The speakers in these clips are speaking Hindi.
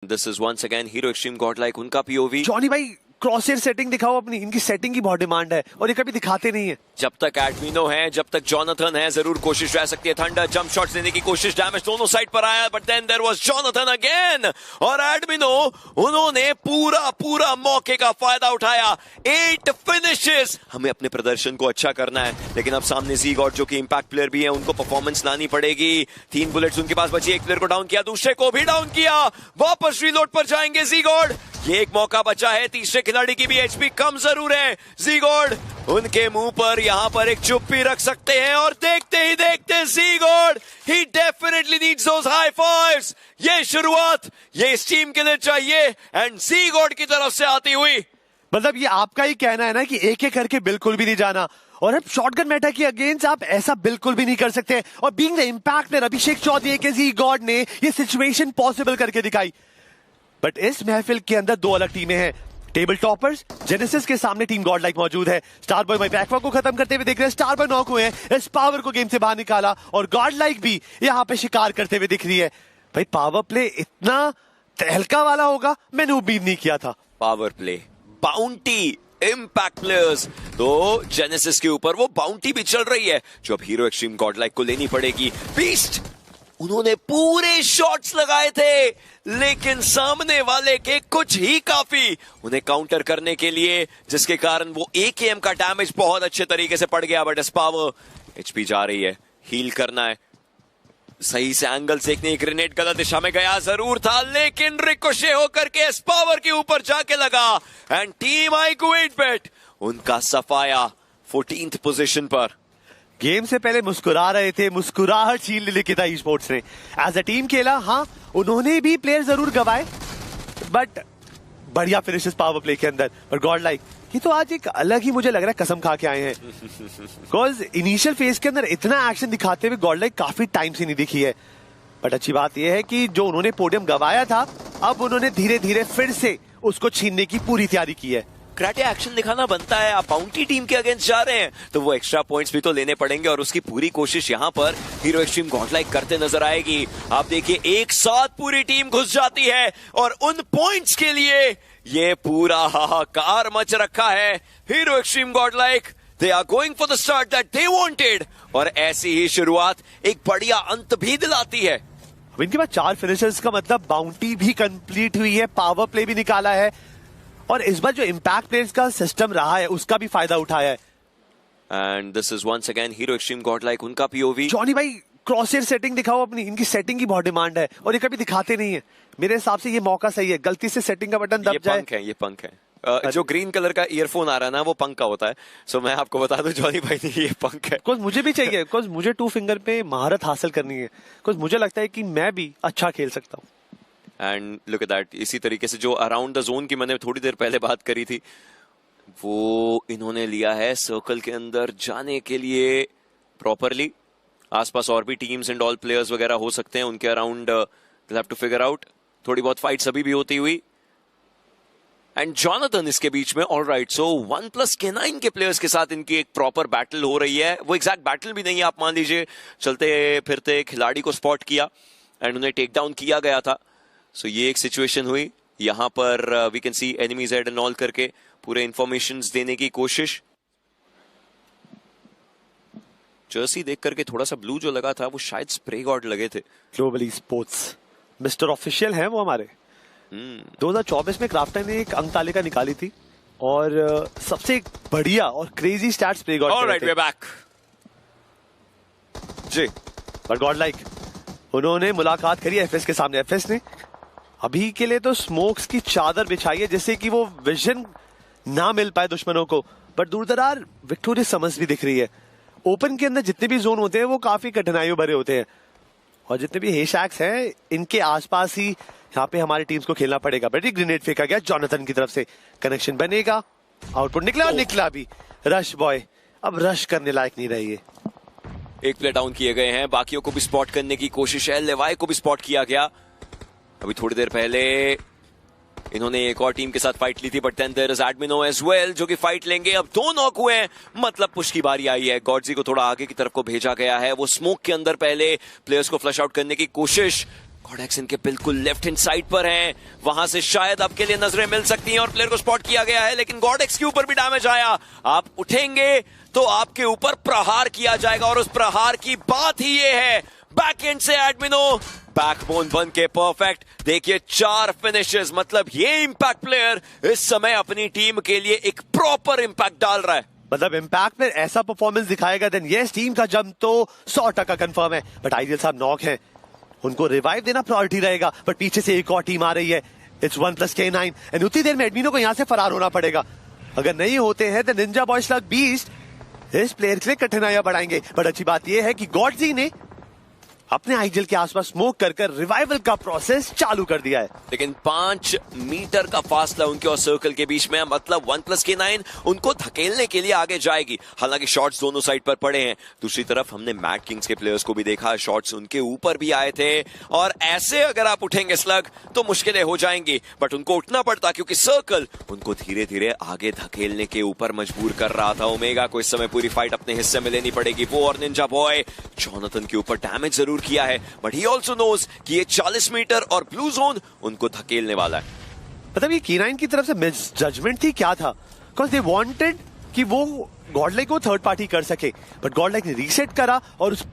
This is once again Hero Extreme Godlike, उनका POV। जॉनी भाई क्रॉसर सेटिंग दिखाओ अपनी, इनकी सेटिंग की बहुत डिमांड है और ये कभी दिखाते नहीं है। जब तक एडमिनो है, जब तक जॉनथन है, जरूर कोशिश रह सकती है। थंडर जंप शॉट्स लेने की कोशिश, डैमेज दोनों साइड पर आया, but then there was Jonathan again और एडमिनो उन्होंने पूरा मौके का फायदा उठाया। 8 फिनिशेस। हमें अपने प्रदर्शन को अच्छा करना है, लेकिन अब सामने ज़ीगॉड जो कि इंपैक्ट प्लेयर भी है, उनको परफॉर्मेंस लानी पड़ेगी। 3 बुलेट्स उनके पास बची, एक प्लेयर को डाउन किया, दूसरे को भी डाउन किया। वापस रीलोड पर जाएंगे ज़ीगॉड। ये एक मौका बचा है, तीसरे खिलाड़ी की भी एचपी कम जरूर है। ज़ीगॉड उनके मुंह पर यहां पर एक चुप्पी रख सकते हैं और देखते ही देखते ज़ीगॉड ही डेफिनेटली नीड्स दोस हाई फाइव्स। ये शुरुआत ये इस टीम के लिए चाहिए एंड ज़ीगॉड की तरफ से आती हुई। मतलब ये आपका ही कहना है ना कि एक एक करके बिल्कुल भी नहीं जाना, और अब शॉटगन मेटा के अगेंस्ट आप ऐसा बिल्कुल भी नहीं कर सकते। और बीइंग द इंपैक्ट प्लेयर अभिषेक चौधरी के ज़ीगॉड ने ये सिचुएशन पॉसिबल करके दिखाई। बट इस महफिल के अंदर दो अलग टीमें हैं। टेबल टॉपर्स जेनेसिस के सामने टीम गॉडलाइक मौजूद है। स्टारबॉय बैकवा को खत्म करते हुए दिख रहे हैं, स्टारबॉय नॉक हुए हैं, इस पावर को गेम से बाहर निकाला और गॉडलाइक भी यहां पे शिकार करते हुए दिख रही है। भाई पावर प्ले इतना तहलका वाला होगा मैंने उम्मीद नहीं किया था। Power play, bounty, impact players, तो जेनेसिस के ऊपर वो बाउंटी भी चल रही है जो अब हीरो एक्सट्रीम गॉडलाइक को लेनी पड़ेगी। बीस्ट उन्होंने पूरे शॉट्स लगाए थे, लेकिन सामने वाले के कुछ ही काफी उन्हें काउंटर करने के लिए, जिसके कारण वो AKM का डैमेज बहुत अच्छे तरीके से पड़ गया। बट इस पावर एचपी जा रही है, हील करना है, सही से एंगल देखने, ग्रेनेड गलत दिशा में गया जरूर था, लेकिन रिकोशे होकर के इस पावर के ऊपर जाके लगा एंड टीम आईक्यू 8-बिट उनका सफाया 14th पोजीशन पर। गेम से पहले मुस्कुरा रहे थे, मुस्कुराहट छीन लिखी था ई-स्पोर्ट्स ने। एज अ टीम खेला, हाँ उन्होंने भी प्लेयर जरूर गवाए, बट बढ़िया फिनिशेस पावर प्ले के अंदर। और गॉडलाइक ये तो आज एक अलग ही मुझे लग रहा है कसम खा के आए हैं, बिकॉज इनिशियल फेज के अंदर इतना एक्शन दिखाते हुए गॉडलाइक काफी टाइम से नहीं दिखी है। बट अच्छी बात यह है कि जो उन्होंने पोडियम गवाया था, अब उन्होंने धीरे धीरे फिर से उसको छीनने की पूरी तैयारी की है। क्राटे एक्शन दिखाना बनता है, आप बाउंटी टीम के अगेंस्ट जा रहे हैं तो वो एक्स्ट्रा पॉइंट्स भी तो लेने पड़ेंगे और उसकी पूरी कोशिश यहाँ पर हीरो एक्सट्रीम गॉडलाइक करते नजर आएगी। आप देखिए एक साथ पूरी टीम घुस जाती है और उन पॉइंट्स के लिए ये पूरा हाहाकार मच रखा है। Hero Xtreme Godlike they are going for the start that they wanted और ऐसी ही शुरुआत एक बढ़िया अंत भी दिलाती है। अब इनके पास 4 फिनिशर्स का मतलब बाउंटी भी कंप्लीट हुई है, पावर प्ले भी निकाला है और इस बार जो इंपैक्ट प्लेयर्स का सिस्टम रहा है उसका भी फायदा उठाया है। And this is once again Hero Xtreme Godlike, उनका POV। जॉनी भाई क्रॉसर सेटिंग दिखाओ अपनी, इनकी सेटिंग की बहुत डिमांड है और ये कभी दिखाते नहीं है। मेरे हिसाब से ये मौका सही है, गलती से सेटिंग का बटन दब जाए। ये पंख है। जो ग्रीन कलर का ईयरफोन आ रहा है ना, वो पंख का होता है। सो मैं आपको बता दूं जॉनी भाई ने ये पंख है। बिकॉज मुझे भी चाहिए, बिकॉज मुझे 2 फिंगर पे महारत हासिल करनी है, बिकॉज मुझे लगता है कि मैं भी अच्छा खेल सकता हूँ। एंड लुक एट दैट, इसी तरीके से जो अराउंड द जोन की मैंने थोड़ी देर पहले बात करी थी, वो इन्होंने लिया है सर्कल के अंदर जाने के लिए प्रॉपरली। आसपास और भी टीम्स एंड ऑल प्लेयर्स वगैरह हो सकते हैं उनके around, will have to figure out. थोड़ी बहुत फाइट्स अभी भी होती हुई एंड जॉनथन इसके बीच में। ऑलराइट, सो 1+K9 के प्लेयर्स के साथ इनकी एक प्रॉपर बैटल हो रही है। वो एग्जैक्ट बैटल भी नहीं है, आप मान लीजिए चलते फिरते खिलाड़ी को स्पॉट किया एंड उन्हें टेक डाउन किया गया था। सो ये एक सिचुएशन हुई यहां पर, we can see enemies head and all करके पूरे इंफॉर्मेशंस देने की कोशिश। जर्सी देख करके थोड़ा सा ब्लू जो लगा था वो शायद स्प्रे गॉड लगे थे। ग्लोबल स्पोर्ट्स मिस्टर ऑफिशियल हैं वो हमारे। 2024 में क्राफ्टन ने एक अंक तालिका निकाली थी और सबसे बढ़िया और crazy stats spray god. Alright, we are back जी। पर गॉडलाइक उन्होंने मुलाकात करी एफएस के सामने। एफएस ने अभी के लिए तो स्मोक्स की चादर बिछाई है जिससे कि वो विजन ना मिल पाए दुश्मनों को, बट दूर दरार विक्टोरियस समझ भी दिख रही है। ओपन के अंदर जितने भी जोन होते हैं वो काफी कठिनाइयों भरे होते हैं और जितने भी हेशैक्स हैं इनके आसपास ही यहाँ पे हमारी टीम्स को खेलना पड़ेगा। बट एक ग्रेनेड फेंका गया जॉनथन की तरफ से, कनेक्शन बनेगा, आउटपुट निकला और निकला भी। रश बॉय अब रश करने लायक नहीं रही है। एक प्लेयर डाउन किए गए हैं, बाकियों को भी स्पॉट करने की कोशिश है। लेवाई को भी स्पॉट किया गया। अभी थोड़ी देर पहले इन्होंने एक और टीम के साथ फाइट ली थी, but then there is Admino as well जो कि फाइट लेंगे। अब 2 नॉक हुए हैं, मतलब पुश की बारी आई है। गॉडजी को थोड़ा आगे की तरफ को भेजा गया है। वो स्मोक के अंदर पहले प्लेयर्स को फ्लश आउट करने की कोशिश गॉडेक्स इनके बिल्कुल लेफ्ट हैंड साइड पर हैं, वहां से शायद आपके लिए नजरें मिल सकती हैं और प्लेयर को स्पॉट किया गया है, लेकिन गॉडेक्स के ऊपर भी डैमेज आया। आप उठेंगे तो आपके ऊपर प्रहार किया जाएगा और उस प्रहार की बात ही ये है। बैक एंड से एडमिनो बैकबोन बन के परफेक्ट। देखिए 4 फिनिशेस, मतलब ये इंपैक्ट प्लेयर इस समय अपनी टीम के लिए एक प्रॉपर इंपैक्ट डाल रहा है। मतलब इंपैक्ट में ऐसा परफॉर्मेंस दिखाएगा देन यस, टीम का जंप तो 100% कंफर्म है। बट आइडियल साहब नॉक है, उनको रिवाइव देना प्रायोरिटी रहेगा। बट पीछे से एक और टीम आ रही है, इट्स 1+K9 एंड उतनी देर में एडमिनो को यहां से फरार होना पड़ेगा। अगर नहीं होते हैं तो निंजा बॉय स्लग बीस्ट इस प्लेयर के लिए कठिनाइयां बढ़ाएंगे। बट अच्छी बात यह है कि गॉडजी ने अपने आइजल के आसपास स्मोक कर रिवाइवल का प्रोसेस चालू कर दिया है। लेकिन 5 मीटर का फासला उनके और सर्कल के बीच में है, मतलब 1+K9 उनको धकेलने के लिए आगे जाएगी। हालांकि शॉट्स दोनों साइड पर पड़े हैं। दूसरी तरफ हमने मैड किंग्स के प्लेयर्स को भी देखा, शॉट्स उनके ऊपर भी आए थे और ऐसे अगर आप उठेंगे स्लग तो मुश्किलें हो जाएंगी। बट उनको उठना पड़ता क्योंकि सर्कल उनको धीरे धीरे आगे धकेलने के ऊपर मजबूर कर रहा था। ओमेगा को इस समय पूरी फाइट अपने हिस्से में लेनी पड़ेगी। वो और निंजा बॉय जोनाथन के ऊपर डैमेज जरूर किया है, बट ही ऑल्सो नोज कि ये 40 मीटर और ब्लू जोन उनको धकेलने वाला है। मतलब ये K9 की तरफ से मिस जजमेंट थी क्या था? बिकॉज दे वांटेड कि वो गॉडलाइक को थर्ड पार्टी कर सके, बट गॉडलाइक ने रीसेट करा और उस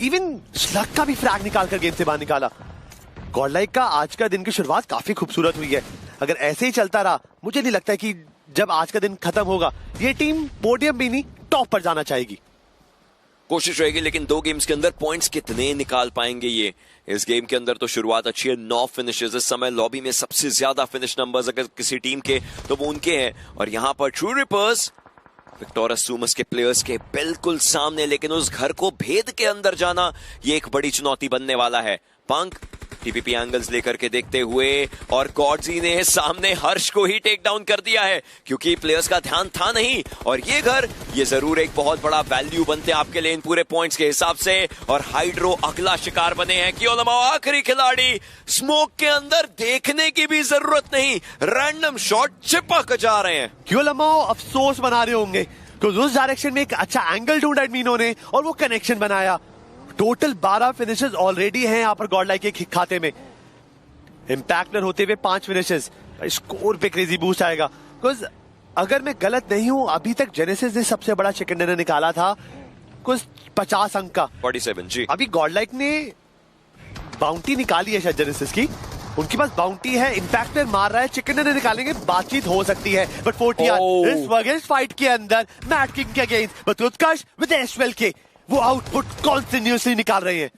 इवन स्लग का भी फ्रैग निकाल कर गेम से बाहर निकाला। गॉडलाइक का आज का दिन की शुरुआत काफी खूबसूरत हुई है। अगर ऐसे ही चलता रहा, मुझे नहीं लगता कि जब आज का दिन खत्म होगा ये टीम पोडियम भी नहीं टॉप पर जाना चाहेगी। कोशिश रहेगी, लेकिन 2 गेम्स के अंदर पॉइंट्स कितने निकाल पाएंगे ये। इस गेम के अंदर तो शुरुआत अच्छी है, 9 फिनिशेस। इस समय लॉबी में सबसे ज्यादा फिनिश नंबर्स अगर किसी टीम के तो वो उनके हैं। और यहां पर ट्रू रिपर्स विक्टोरस सुमस के प्लेयर्स के बिल्कुल सामने, लेकिन उस घर को भेद के अंदर जाना ये एक बड़ी चुनौती बनने वाला है। पंक टीपीपी एंगल्स लेकर के देखते हुए और गॉडजी ने सामने हर्ष को ही टेक डाउन कर दिया है क्योंकि प्लेयर्स का ध्यान था नहीं। और ये घर ये जरूर एक बहुत बड़ा वैल्यू बनते हैं आपके लिए इन पूरे पॉइंट्स के हिसाब से। और हाइड्रो अगला शिकार बने हैं। क्योलमाओ आखिरी खिलाड़ी, स्मोक के अंदर देखने की भी जरूरत नहीं, रैंडम शॉट चिपक जा रहे हैं। क्योलमाओ अफसोस बना रहे होंगे क्योंकि उस डायरेक्शन में एक अच्छा एंगल ढूंढा एडमिनो ने और वो कनेक्शन बनाया। टोटल 12 फिनिशेस ऑलरेडी हैं यहाँ पर गॉडलाइक के खाते में। इंपैक्टर होते हुए 5 फिनिशेस, स्कोर पे क्रेजी बूस्ट आएगा। बिकॉज अगर मैं गलत नहीं हूं, अभी तक जेनेसिस ने सबसे बड़ा चिकन डिनर निकाला था कुछ 50 अंक का, 47 जी। अभी गॉडलाइक ने बाउंटी निकाली है शायद जेनेसिस की, उनके पास बाउंटी है। इंपैक्टर मार रहा है, चिकन डिनर निकालेंगे, बातचीत हो सकती है। बट 40 इस अगेंस्ट फाइट के अंदर मैड किंग के अगेंस्ट, बट उत्कर्ष विद एसवेल के वो आउटपुट कॉन्टिन्यूसली निकाल रहे हैं।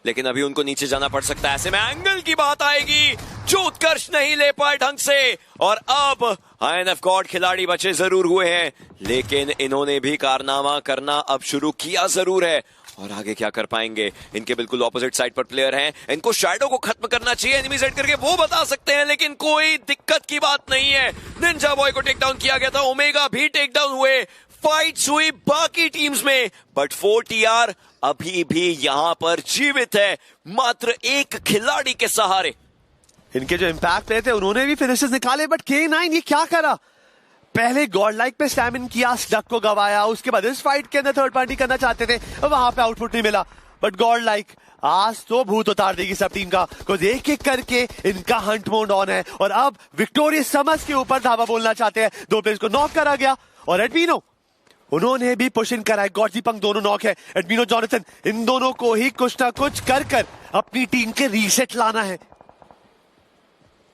लेकिन अभी उनको नीचे जाना पड़ सकता है। ऐसे में एंगल की बात आएगी जो उत्कर्ष नहीं ले पाए ढंग से। और अब INF गॉड खिलाड़ी बचे जरूर हुए हैं, लेकिन इन्होंने भी कारनामा करना अब शुरू किया जरूर है। और आगे क्या कर पाएंगे? इनके बिल्कुल ऑपोजिट साइड पर प्लेयर हैं, इनको शैडो को खत्म करना चाहिए एनिमी साइड करके, वो बता सकते हैं। लेकिन कोई दिक्कत की बात नहीं है। निंजा बॉय को टेक डाउन किया गया था, ओमेगा भी टेक डाउन हुए, फाइट्स हुई बाकी टीम्स में, बट 4TR अभी भी यहां पर जीवित है, मात्र एक खिलाड़ी के सहारे। इनके जो इंपैक्ट रहे थे उन्होंने भी फिनिशेस निकाले, बट K9 ये क्या करा? पहले गॉडलाइक पे स्टैमिन किया, स्टक को गवाया, उसके बाद इस फाइट के अंदर थर्ड पार्टी करना चाहते थे, वहां पे आउटपुट नहीं मिला। बट गॉडलाइक आज तो भूत उतार देगी सब टीम का, क्योंकि एक एक करके इनका हंट मोड ऑन है। और अब विक्टोरियस समस के ऊपर धावा बोलना चाहते हैं। 2 प्लेयर्स को नॉक करा गया और एडमिनो उन्होंने भी पुश इन करा है। गॉडजी पंक दोनों नॉक है, एडमिनो जोनाथन, इन दोनों को ही कुछ ना कुछ कर अपनी टीम के रीसेट लाना है।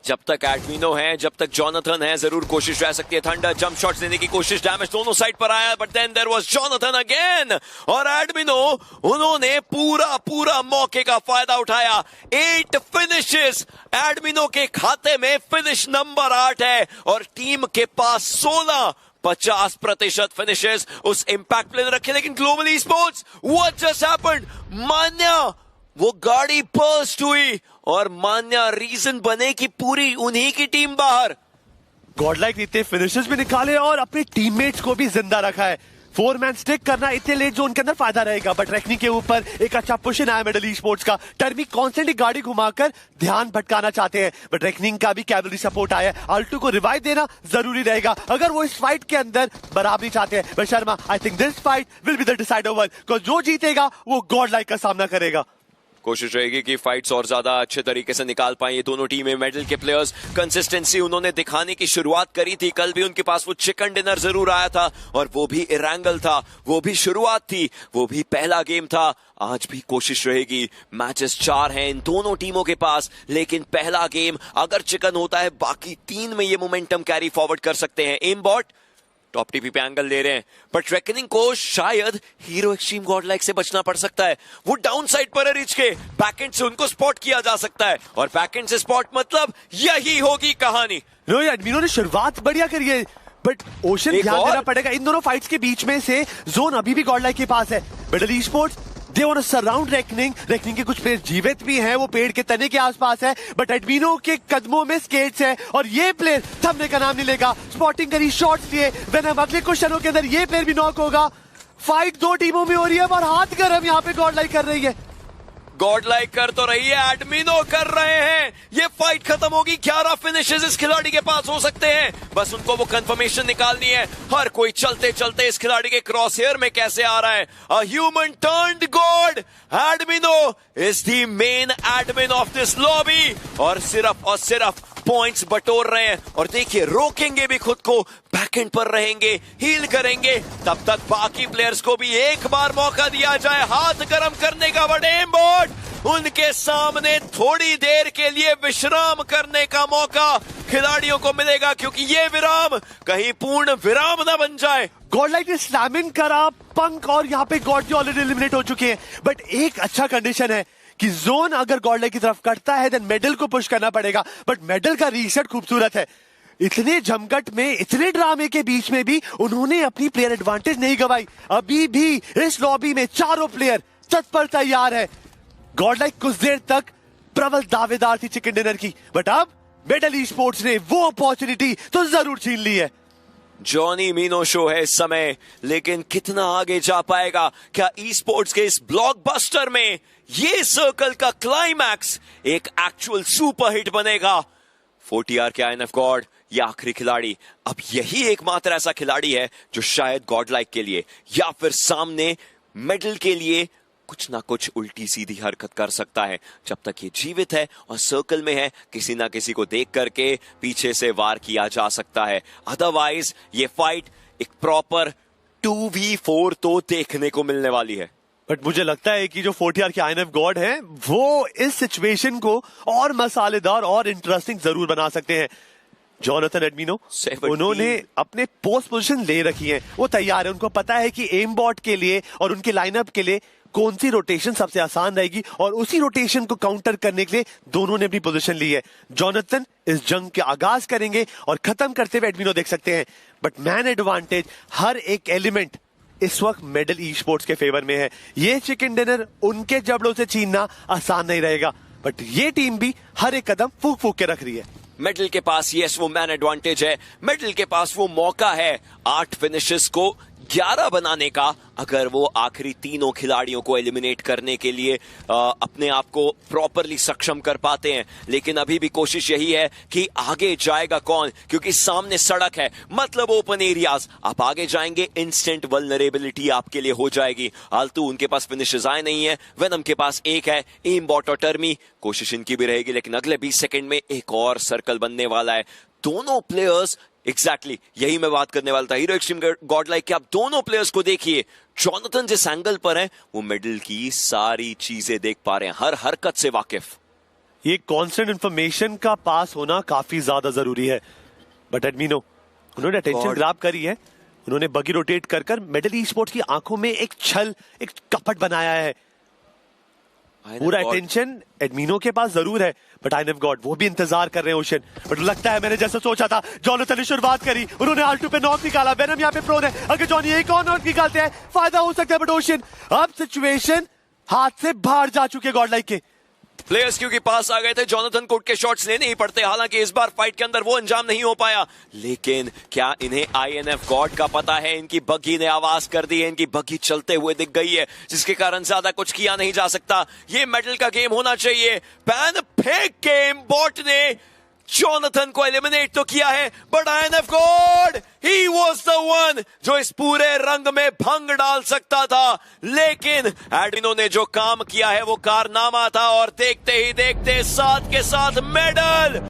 जब तक एडमिनो है, जब तक जोनाथन है, जरूर कोशिश रह सकती है। थंडर जंप शॉट्स देने की कोशिश, डैमेज दोनों साइड पर आया, but then there was Jonathan again. और एडमिनो उन्होंने पूरा मौके का फायदा उठाया। 8 फिनिशेस एडमिनो के खाते में, फिनिश नंबर 8 है और टीम के पास 50% फिनिशेस उस इंपैक्ट प्ले ने रखे। लेकिन global sports, what just happened? Manya वो गाड़ी बर्स्ट हुई और मान्या रीजन बने कि पूरी उन्हीं की टीम बाहर। गॉडलाइक ने इतने फिनिशेस भी निकाले और अपने टीममेट्स को भी जिंदा रखा है। 4 मैन स्टिक करना इतने लेट जोन के अंदर फायदा रहेगा, बट रेकनी के ऊपर एक अच्छा पुश इन आया मिडल ई स्पोर्ट्स का। टर्मी कॉन्स्टेंटली गाड़ी घुमाकर ध्यान भटकाना चाहते हैं, बट रेकनिंग का भी कैवलरी सपोर्ट आया। आल्टू को रिवाइव देना जरूरी रहेगा अगर वो इस फाइट के अंदर बराबरी चाहते हैं। But Sharma, I think this fight will be the decider one, because जो जीतेगा वो गॉडलाइक का सामना करेगा। कोशिश रहेगी कि फाइट्स और ज्यादा अच्छे तरीके से निकाल पाए ये दोनों टीमें। मेडल के प्लेयर्स कंसिस्टेंसी उन्होंने दिखाने की शुरुआत करी थी। कल भी उनके पास वो चिकन डिनर जरूर आया था और वो भी इरैंगल था, वो भी शुरुआत थी, वो भी पहला गेम था। आज भी कोशिश रहेगी। मैचेस 4 हैं इन दोनों टीमों के पास, लेकिन पहला गेम अगर चिकन होता है बाकी 3 में ये मोमेंटम कैरी फॉरवर्ड कर सकते हैं। एमबॉट टॉप टीपी पे एंगल ले रहे हैं, बट रेकनिंग को शायद हीरो एक्सट्रीम गॉडलाइक से बचना पड़ सकता है। वो डाउन साइड पर है रिच के, बैकएंड से उनको स्पॉट किया जा सकता है और बैकएंड से स्पॉट मतलब यही होगी कहानी। रोहित एडमिनो ने शुरुआत बढ़िया करी है, बट ओशन ध्यान देना पड़ेगा। इन दोनों फाइट्स के बीच में से जोन अभी भी गॉडलाइक के पास है। Middle esports they want to surround Reckoning. Reckoning के कुछ प्लेयर जीवित भी हैं, वो पेड़ के तने के आसपास है, बट एडमिनो के कदमों में स्केट्स है और ये प्लेयर थमने का नाम नहीं लेगा। स्पॉटिंग करी, शॉट्स लिए, वेनम अगले क्वेश्चनों के अंदर ये प्लेयर भी नॉक होगा। फाइट 2 टीमों में हो रही है और हाथ गर्म यहाँ पे गॉडलाइक कर रही है। गॉडलाइक कर तो रही है, एडमिनो कर रहे हैं। ये फाइट खत्म होगी। 11 फिनिशेस इस खिलाड़ी के पास हो सकते हैं, बस उनको वो कंफर्मेशन निकालनी है। हर कोई चलते चलते इस खिलाड़ी के क्रॉस हेयर में कैसे आ रहा है। A human turned god, Admino is the main admin of this lobby और सिर्फ पॉइंट्स बटोर रहे हैं। और देखिए रोकेंगे भी खुद को, बैकएंड पर रहेंगे, हील करेंगे, तब तक बाकी प्लेयर्स को भी एक बार मौका दिया जाए हाथ गर्म करने का। बट एमबॉट उनके सामने थोड़ी देर के लिए विश्राम करने का मौका खिलाड़ियों को मिलेगा, क्योंकि ये विराम कहीं पूर्ण विराम ना बन जाए। गॉडलाइक ने स्लैमिंग करा, पंक और यहाँ पे गॉड ऑलरेडी एलिमिनेट हो चुके हैं। बट एक अच्छा कंडीशन है कि जोन अगर गॉडलाइक की तरफ कटता है देन मेडल को पुश करना पड़ेगा। बट मेडल का रीसेट खूबसूरत है। इतने जमघट में, इतने ड्रामे के बीच में भी उन्होंने अपनी प्लेयर एडवांटेज नहीं गवाई। अभी भी इस लॉबी में चारों प्लेयर तत्पर तैयार है। गॉडलाइक कुछ देर तक प्रबल दावेदार थी चिकन डिनर की, बट अब मेडल ई स्पोर्ट्स ने वो अपॉर्चुनिटी तो जरूर छीन ली है। जॉनी मीनो शो है इस समय, लेकिन कितना आगे जा पाएगा? क्या ई स्पोर्ट्स के इस ब्लॉकबस्टर में ये सर्कल का क्लाइमैक्स एक एक्चुअल सुपर हिट बनेगा? 40R के INF गॉड, ये आखिरी खिलाड़ी, अब यही एकमात्र ऐसा खिलाड़ी है जो शायद गॉडलाइक के लिए या फिर सामने मेडल के लिए कुछ ना कुछ उल्टी सीधी हरकत कर सकता है। जब तक ये जीवित है और सर्कल में है, किसी ना किसी को देख करके पीछे से वार किया जा सकता है। अदरवाइज ये फाइट एक प्रॉपर 2v4 तो देखने को मिलने वाली है। बट मुझे लगता है कि जो 40R के INF गॉड हैं वो इस सिचुएशन को और मसालेदार और इंटरेस्टिंग जरूर बना सकते हैं। जोनाथन एडमिनो, उन्होंने अपने पोस्ट पोजीशन ले रखी है, वो तैयार है। उनको पता है कि एमबॉट के लिए और उनके लाइनअप के लिए कौन सी रोटेशन सबसे आसान रहेगी और उसी रोटेशन को काउंटर करने के लिए दोनों ने अपनी पोजीशन ली है। जोनाथन इस जंग के आगाज करेंगे और खत्म करते हुए एडमिनो देख सकते हैं। बट मैन एडवांटेज, हर एक एलिमेंट इस वक्त मेडल ई स्पोर्ट्स के फेवर में है। ये चिकन डिनर उनके जबड़ों से छीनना आसान नहीं रहेगा, बट ये टीम भी हर एक कदम फूक फूक के रख रही है। मेडल के पास यस वो मैन एडवांटेज है, मेडल के पास वो मौका है 8 फिनिशेस को 11 बनाने का, अगर वो आखिरी तीनों खिलाड़ियों को एलिमिनेट करने के लिए अपने आप को प्रॉपरली सक्षम कर पाते हैं। लेकिन अभी भी कोशिश यही है कि आगे जाएगा कौन, क्योंकि सामने सड़क है, मतलब ओपन एरियाज। आप आगे जाएंगे, इंस्टेंट वल्नरेबिलिटी आपके लिए हो जाएगी। आलतू उनके पास फिनिशेस आए नहीं है, वेनम के पास एक है, एमबॉट और टर्मी कोशिश इनकी भी रहेगी, लेकिन अगले 20 सेकंड में एक और सर्कल बनने वाला है। दोनों प्लेयर्स एग्जैक्टली यही मैं बात करने वाला था। हीरो एक्सट्रीम गॉडलाइक के आप दोनों प्लेयर्स को देखिए, जोनाथन जिस एंगल पर है वो मेडल की सारी चीजें देख पा रहे हैं, हर हरकत से वाकिफ। ये कांस्टेंट इंफॉर्मेशन का पास होना काफी ज्यादा जरूरी है। बट एडमिनो, उन्होंने अटेंशन ग्रैब करी है। उन्होंने बगी रोटेट कर कर मेडल ई स्पोर्ट्स की आंखों में एक छल, एक कपट बनाया है। पूरा अटेंशन एडमिनो के पास जरूर है, बट INF गॉड वो भी इंतजार कर रहे हैं ओशन। बट लगता है मैंने जैसा सोचा था, जोनाथन ने शुरुआत करी, उन्होंने R2 पे नॉक निकाला। वेनम यहाँ पे प्रोन है, अगर जॉनी एक और नॉक निकालते हैं फायदा हो सकता है, बट ओशन अब सिचुएशन हाथ से बाहर जा चुके गॉडलाइक के प्लेयर्स क्योंकि पास आ गए थे, जोनाथन को उठ के शॉट्स लेने ही पड़ते। हालांकि इस बार फाइट के अंदर वो अंजाम नहीं हो पाया, लेकिन क्या इन्हें INF गॉड का पता है? इनकी बग्गी ने आवाज कर दी है, इनकी बग्गी चलते हुए दिख गई है, जिसके कारण ज्यादा कुछ किया नहीं जा सकता। ये मेडल का गेम होना चाहिए। पैन फेंक के एमबॉट ने जॉनथन को एलिमिनेट तो किया है, but INF God he was the one जो इस पूरे रंग में भंग डाल सकता था। लेकिन एडमिनो ने जो काम किया है वो कारनामा था, और देखते ही देखते साथ के साथ मेडल।